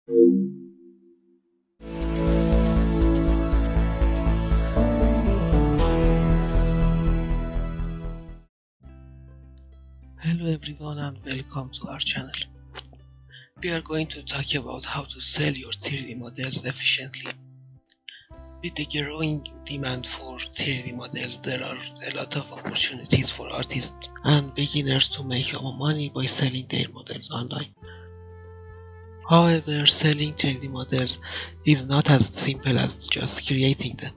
Hello everyone and welcome to our channel. We are going to talk about how to sell your 3D models efficiently. With the growing demand for 3D models, there are a lot of opportunities for artists and beginners to make money by selling their models online. However, selling 3D models is not as simple as just creating them.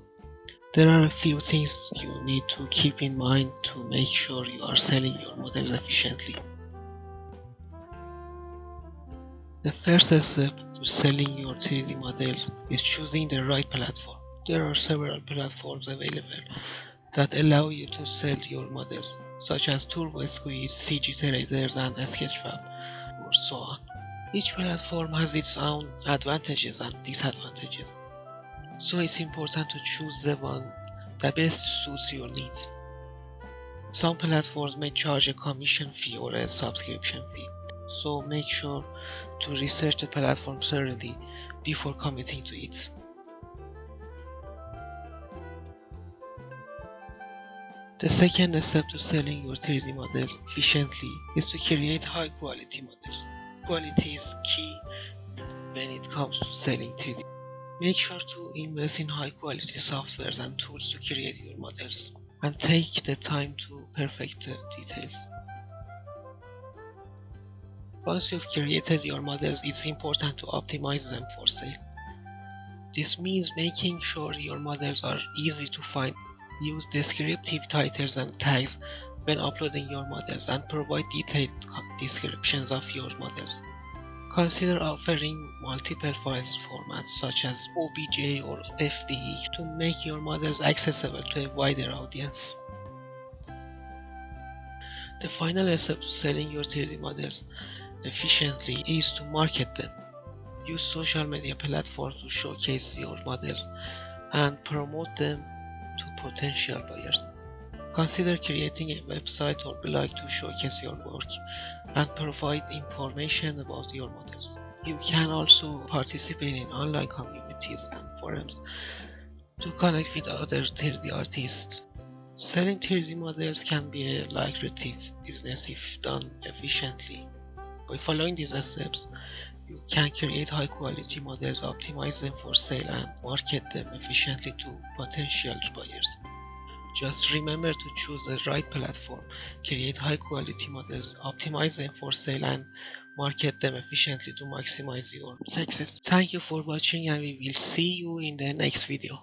There are a few things you need to keep in mind to make sure you are selling your models efficiently. The first step to selling your 3D models is choosing the right platform. There are several platforms available that allow you to sell your models, such as TurboSquid, CG Traders, and Sketchfab, or so on. Each platform has its own advantages and disadvantages, so it's important to choose the one that best suits your needs. Some platforms may charge a commission fee or a subscription fee, so make sure to research the platform thoroughly before committing to it. The second step to selling your 3D models efficiently is to create high quality models. Quality is key when it comes to selling 3D. Make sure to invest in high quality softwares and tools to create your models, and take the time to perfect the details. Once you've created your models, it's important to optimize them for sale. This means making sure your models are easy to find. Use descriptive titles and tags when uploading your models, and provide detailed descriptions of your models. Consider offering multiple files formats such as OBJ or FBX to make your models accessible to a wider audience. The final step to selling your 3D models efficiently is to market them. Use social media platforms to showcase your models and promote them to potential buyers. Consider creating a website or blog to showcase your work and provide information about your models. You can also participate in online communities and forums to connect with other 3D artists. Selling 3D models can be a lucrative business if done efficiently. By following these steps, you can create high quality models, optimize them for sale, and market them efficiently to potential buyers. Just remember to choose the right platform, create high quality models, optimize them for sale, and market them efficiently to maximize your success. Thank you for watching, and we will see you in the next video.